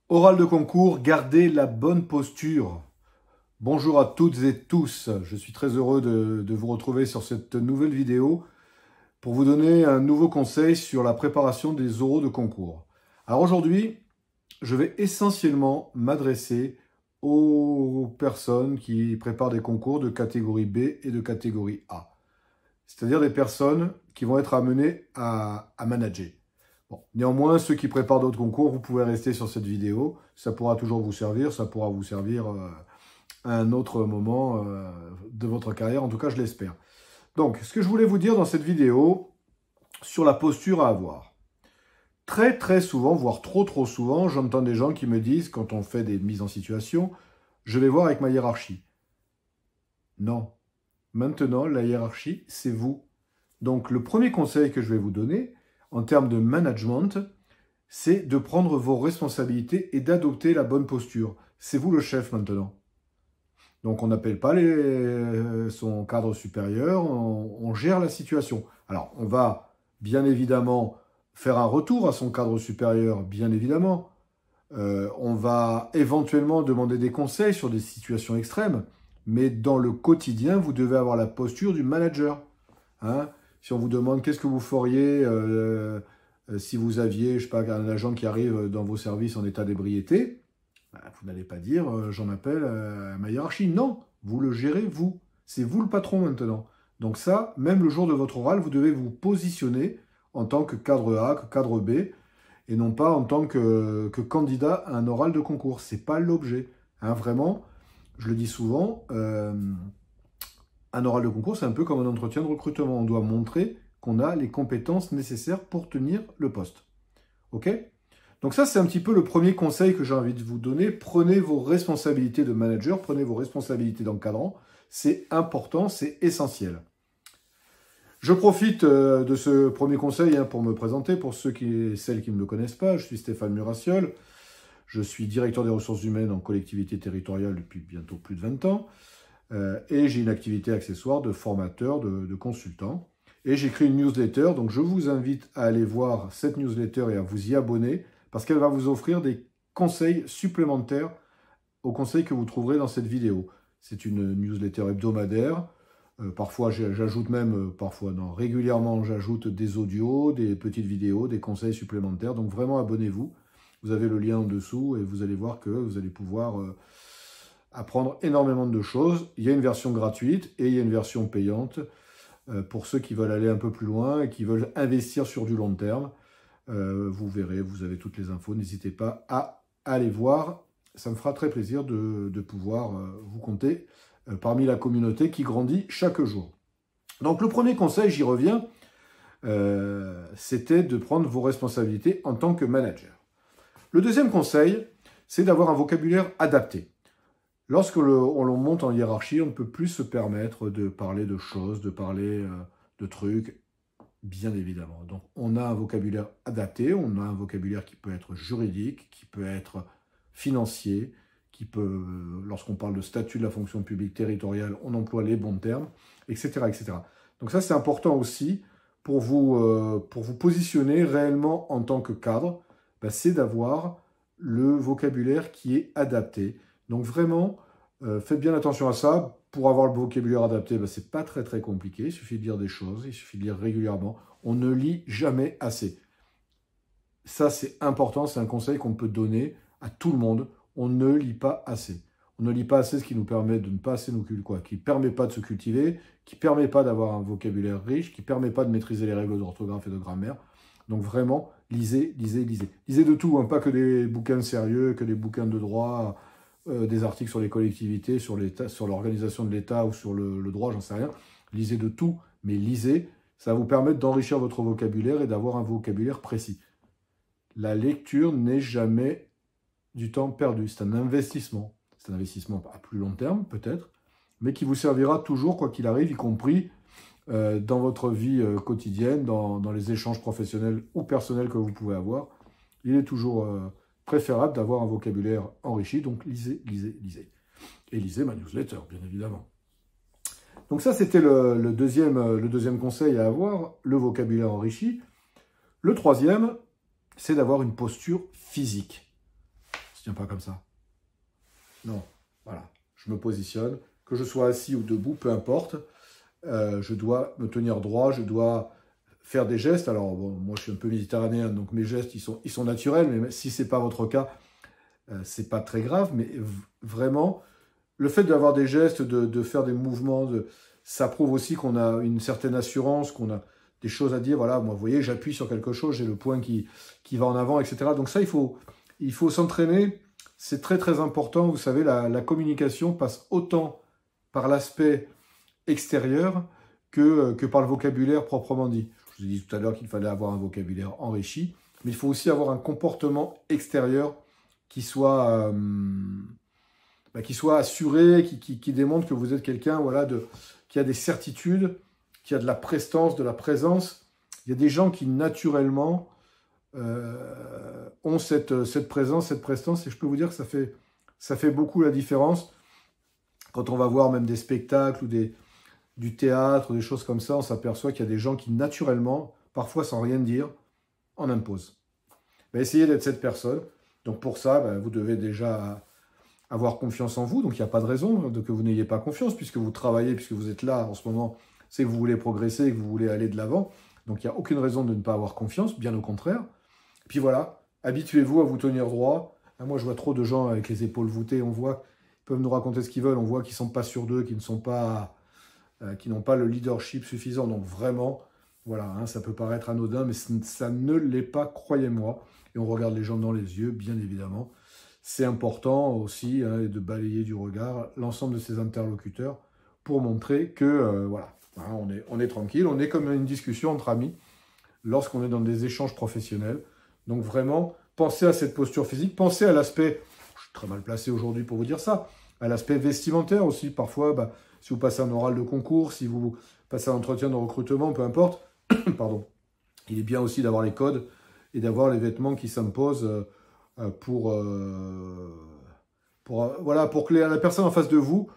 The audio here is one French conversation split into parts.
Oral de concours, gardez la bonne posture. Bonjour à toutes et tous, je suis très heureux de vous retrouver sur cette nouvelle vidéo pour vous donner un nouveau conseil sur la préparation des oraux de concours. Alors aujourd'hui, je vais essentiellement m'adresser aux personnes qui préparent des concours de catégorie B et de catégorie A. C'est-à-dire des personnes qui vont être amenées à manager. Bon. Néanmoins, ceux qui préparent d'autres concours, vous pouvez rester sur cette vidéo. Ça pourra toujours vous servir, ça pourra vous servir à un autre moment de votre carrière, en tout cas je l'espère. Donc, ce que je voulais vous dire dans cette vidéo, sur la posture à avoir. Très souvent, voire trop souvent, j'entends des gens qui me disent, quand on fait des mises en situation, je vais voir avec ma hiérarchie. Non. Maintenant, la hiérarchie, c'est vous. Donc, le premier conseil que je vais vous donner, en termes de management, c'est de prendre vos responsabilités et d'adopter la bonne posture. C'est vous le chef maintenant. Donc, on n'appelle pas son cadre supérieur, on gère la situation. Alors, on va bien évidemment faire un retour à son cadre supérieur, bien évidemment. On va éventuellement demander des conseils sur des situations extrêmes, mais dans le quotidien, vous devez avoir la posture du manager. Hein? Si on vous demande qu'est-ce que vous feriez si vous aviez, je sais pas, un agent qui arrive dans vos services en état d'ébriété, vous n'allez pas dire j'en appelle à ma hiérarchie. Non, vous le gérez vous. C'est vous le patron maintenant. Donc ça, même le jour de votre oral, vous devez vous positionner en tant que cadre A, que cadre B, et non pas en tant que candidat à un oral de concours. Ce n'est pas l'objet. Hein, vraiment, je le dis souvent, un oral de concours, c'est un peu comme un entretien de recrutement. On doit montrer qu'on a les compétences nécessaires pour tenir le poste. OK ? Donc ça, c'est un petit peu le premier conseil que j'ai envie de vous donner. Prenez vos responsabilités de manager, prenez vos responsabilités d'encadrant. C'est important, c'est essentiel. Je profite de ce premier conseil pour me présenter. Pour ceux et celles qui ne me connaissent pas, je suis Stéphane Murassiol. Je suis directeur des ressources humaines en collectivité territoriale depuis bientôt plus de 20 ans. Et j'ai une activité accessoire de formateur, de consultant. Et j'écris une newsletter, donc je vous invite à aller voir cette newsletter et à vous y abonner, parce qu'elle va vous offrir des conseils supplémentaires aux conseils que vous trouverez dans cette vidéo. C'est une newsletter hebdomadaire. Parfois, j'ajoute même, parfois non, régulièrement, j'ajoute des audios, des petites vidéos, des conseils supplémentaires. Donc vraiment, abonnez-vous. Vous avez le lien en dessous et vous allez voir que vous allez pouvoir apprendre énormément de choses. Il y a une version gratuite et il y a une version payante pour ceux qui veulent aller un peu plus loin et qui veulent investir sur du long terme. Vous verrez, vous avez toutes les infos. N'hésitez pas à aller voir. Ça me fera très plaisir de pouvoir vous compter parmi la communauté qui grandit chaque jour. Donc le premier conseil, j'y reviens, c'était de prendre vos responsabilités en tant que manager. Le deuxième conseil, c'est d'avoir un vocabulaire adapté. Lorsque on monte en hiérarchie, on ne peut plus se permettre de parler de choses, de parler de trucs, bien évidemment. Donc, on a un vocabulaire adapté, on a un vocabulaire qui peut être juridique, qui peut être financier, qui peut, lorsqu'on parle de statut de la fonction publique territoriale, on emploie les bons termes, etc. etc. Donc ça, c'est important aussi pour vous positionner réellement en tant que cadre, c'est d'avoir le vocabulaire qui est adapté. Donc vraiment, faites bien attention à ça. Pour avoir le vocabulaire adapté, ce n'est pas très compliqué. Il suffit de lire des choses, il suffit de lire régulièrement. On ne lit jamais assez. Ça, c'est important, c'est un conseil qu'on peut donner à tout le monde. On ne lit pas assez. On ne lit pas assez, ce qui nous permet de ne pas assez nous cultiver, qui ne permet pas de se cultiver, qui ne permet pas d'avoir un vocabulaire riche, qui ne permet pas de maîtriser les règles d'orthographe et de grammaire. Donc vraiment, lisez. Lisez de tout, hein, pas que des bouquins sérieux, que des bouquins de droit, des articles sur les collectivités, sur l'organisation de l'État ou sur le droit, j'en sais rien. Lisez de tout, mais lisez. Ça va vous permettre d'enrichir votre vocabulaire et d'avoir un vocabulaire précis. La lecture n'est jamais du temps perdu. C'est un investissement. C'est un investissement à plus long terme, peut-être, mais qui vous servira toujours, quoi qu'il arrive, y compris dans votre vie quotidienne, dans les échanges professionnels ou personnels que vous pouvez avoir. Il est toujours préférable d'avoir un vocabulaire enrichi, donc lisez. Et lisez ma newsletter, bien évidemment. Donc ça, c'était le deuxième conseil à avoir, le vocabulaire enrichi. Le troisième, c'est d'avoir une posture physique. tiens pas comme ça. Non, voilà. Je me positionne, que je sois assis ou debout, peu importe. Je dois me tenir droit, je dois faire des gestes. Alors, bon, moi, je suis un peu méditerranéen, donc mes gestes, ils sont naturels, mais si ce n'est pas votre cas, c'est pas très grave. Mais vraiment, le fait d'avoir des gestes, de faire des mouvements, ça prouve aussi qu'on a une certaine assurance, qu'on a des choses à dire. Voilà, moi, vous voyez, j'appuie sur quelque chose, j'ai le poing qui va en avant, etc. Donc ça, il faut s'entraîner. C'est très, très important. Vous savez, la communication passe autant par l'aspect extérieur que par le vocabulaire proprement dit. Je vous ai dit tout à l'heure qu'il fallait avoir un vocabulaire enrichi, mais il faut aussi avoir un comportement extérieur qui soit assuré, qui démontre que vous êtes quelqu'un voilà, qui a des certitudes, qui a de la prestance, de la présence. Il y a des gens qui naturellement ont cette présence, cette prestance, et je peux vous dire que ça fait beaucoup la différence. Quand on va voir même des spectacles ou du théâtre, des choses comme ça, on s'aperçoit qu'il y a des gens qui naturellement, parfois sans rien dire, en imposent. Essayez d'être cette personne. Donc pour ça, vous devez déjà avoir confiance en vous. Donc il n'y a pas de raison que vous n'ayez pas confiance, puisque vous travaillez, puisque vous êtes là en ce moment, c'est que vous voulez progresser, que vous voulez aller de l'avant. Donc il n'y a aucune raison de ne pas avoir confiance, bien au contraire. Puis voilà, habituez-vous à vous tenir droit. Moi, je vois trop de gens avec les épaules voûtées. On voit, ils peuvent nous raconter ce qu'ils veulent. On voit qu'ils ne sont pas sûrs d'eux, qu'ils n'ont pas le leadership suffisant. Donc vraiment, voilà, ça peut paraître anodin, mais ça ne l'est pas, croyez-moi. Et on regarde les gens dans les yeux, bien évidemment. C'est important aussi de balayer du regard l'ensemble de ses interlocuteurs pour montrer que, voilà, on est tranquille. On est comme une discussion entre amis lorsqu'on est dans des échanges professionnels. Donc vraiment, pensez à cette posture physique, pensez à l'aspect, je suis très mal placé aujourd'hui pour vous dire ça, à l'aspect vestimentaire aussi. Parfois, si vous passez un oral de concours, si vous passez un entretien de recrutement, peu importe, pardon, il est bien aussi d'avoir les codes et d'avoir les vêtements qui s'imposent pour que la personne en face de vous,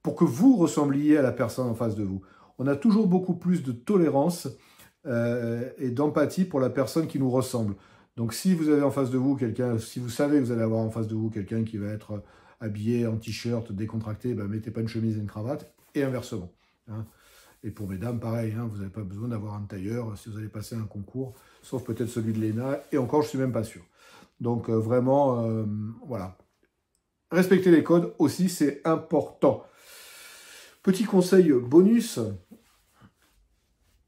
pour que vous ressembliez à la personne en face de vous. On a toujours beaucoup plus de tolérance et d'empathie pour la personne qui nous ressemble. Donc si vous avez en face de vous quelqu'un, si vous savez que vous allez avoir en face de vous quelqu'un qui va être habillé en t-shirt, décontracté, mettez pas une chemise et une cravate, et inversement. Et pour mesdames, pareil, vous n'avez pas besoin d'avoir un tailleur si vous allez passer un concours, sauf peut-être celui de l'ENA, et encore, je ne suis même pas sûr. Donc vraiment, voilà. Respecter les codes aussi, c'est important. Petit conseil bonus,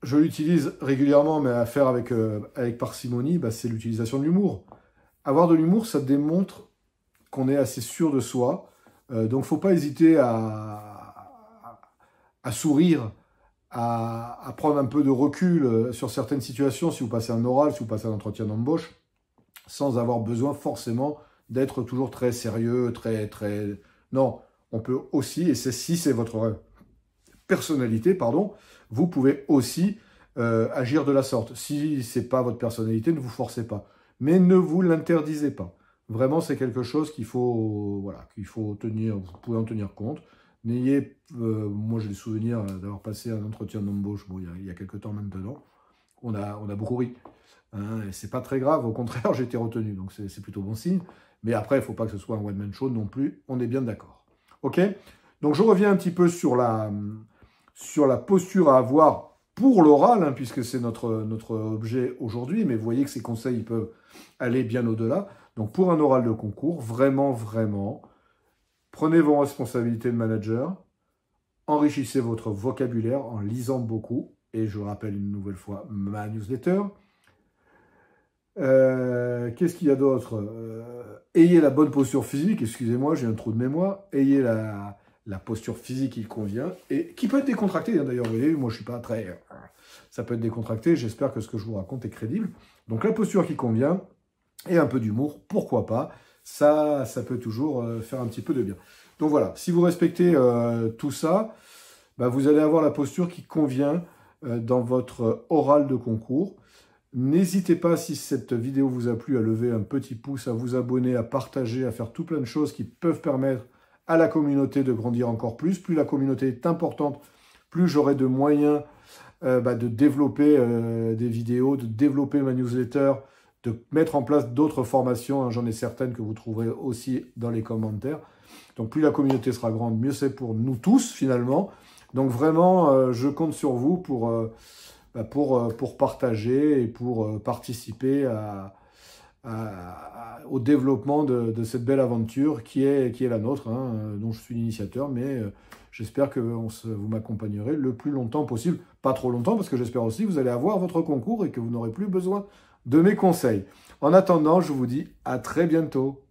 je l'utilise régulièrement, mais à faire avec parcimonie, c'est l'utilisation de l'humour. Avoir de l'humour, ça démontre qu'on est assez sûr de soi. Donc, il ne faut pas hésiter à sourire, à prendre un peu de recul sur certaines situations, si vous passez un oral, si vous passez un entretien d'embauche, sans avoir besoin forcément d'être toujours très sérieux, très... Non, on peut aussi, et si c'est votre personnalité, pardon, vous pouvez aussi agir de la sorte. Si ce n'est pas votre personnalité, ne vous forcez pas. Mais ne vous l'interdisez pas. Vraiment, c'est quelque chose qu'il faut tenir, vous pouvez en tenir compte. Moi j'ai des souvenirs d'avoir passé un entretien d'embauche, il y a quelques temps maintenant, on a beaucoup ri. Et c'est pas très grave, au contraire, j'ai été retenu, donc c'est plutôt bon signe. Mais après, il ne faut pas que ce soit un one-man show non plus, on est bien d'accord. Ok? Donc je reviens un petit peu sur la posture à avoir pour l'oral, puisque c'est notre objet aujourd'hui, mais vous voyez que ces conseils peuvent aller bien au-delà. Donc pour un oral de concours, vraiment, vraiment, prenez vos responsabilités de manager, enrichissez votre vocabulaire en lisant beaucoup, et je rappelle une nouvelle fois ma newsletter. Qu'est-ce qu'il y a d'autre? Ayez la bonne posture physique, excusez-moi, j'ai un trou de mémoire, ayez la posture physique qui convient, et qui peut être décontractée, d'ailleurs, vous voyez, moi je suis pas très... Ça peut être décontracté, j'espère que ce que je vous raconte est crédible. Donc la posture qui convient, et un peu d'humour, pourquoi pas, ça peut toujours faire un petit peu de bien. Donc voilà, si vous respectez tout ça, vous allez avoir la posture qui convient dans votre oral de concours. N'hésitez pas, si cette vidéo vous a plu, à lever un petit pouce, à vous abonner, à partager, à faire tout plein de choses qui peuvent permettre à la communauté de grandir encore plus. Plus la communauté est importante, plus j'aurai de moyens de développer des vidéos, de développer ma newsletter, de mettre en place d'autres formations, hein, j'en ai certaines que vous trouverez aussi dans les commentaires. Donc plus la communauté sera grande, mieux c'est pour nous tous finalement. Donc vraiment, je compte sur vous pour partager et pour participer au développement de cette belle aventure qui est la nôtre, hein, dont je suis l'initiateur, mais j'espère que vous m'accompagnerez le plus longtemps possible. Pas trop longtemps, parce que j'espère aussi que vous allez avoir votre concours et que vous n'aurez plus besoin de mes conseils. En attendant, je vous dis à très bientôt.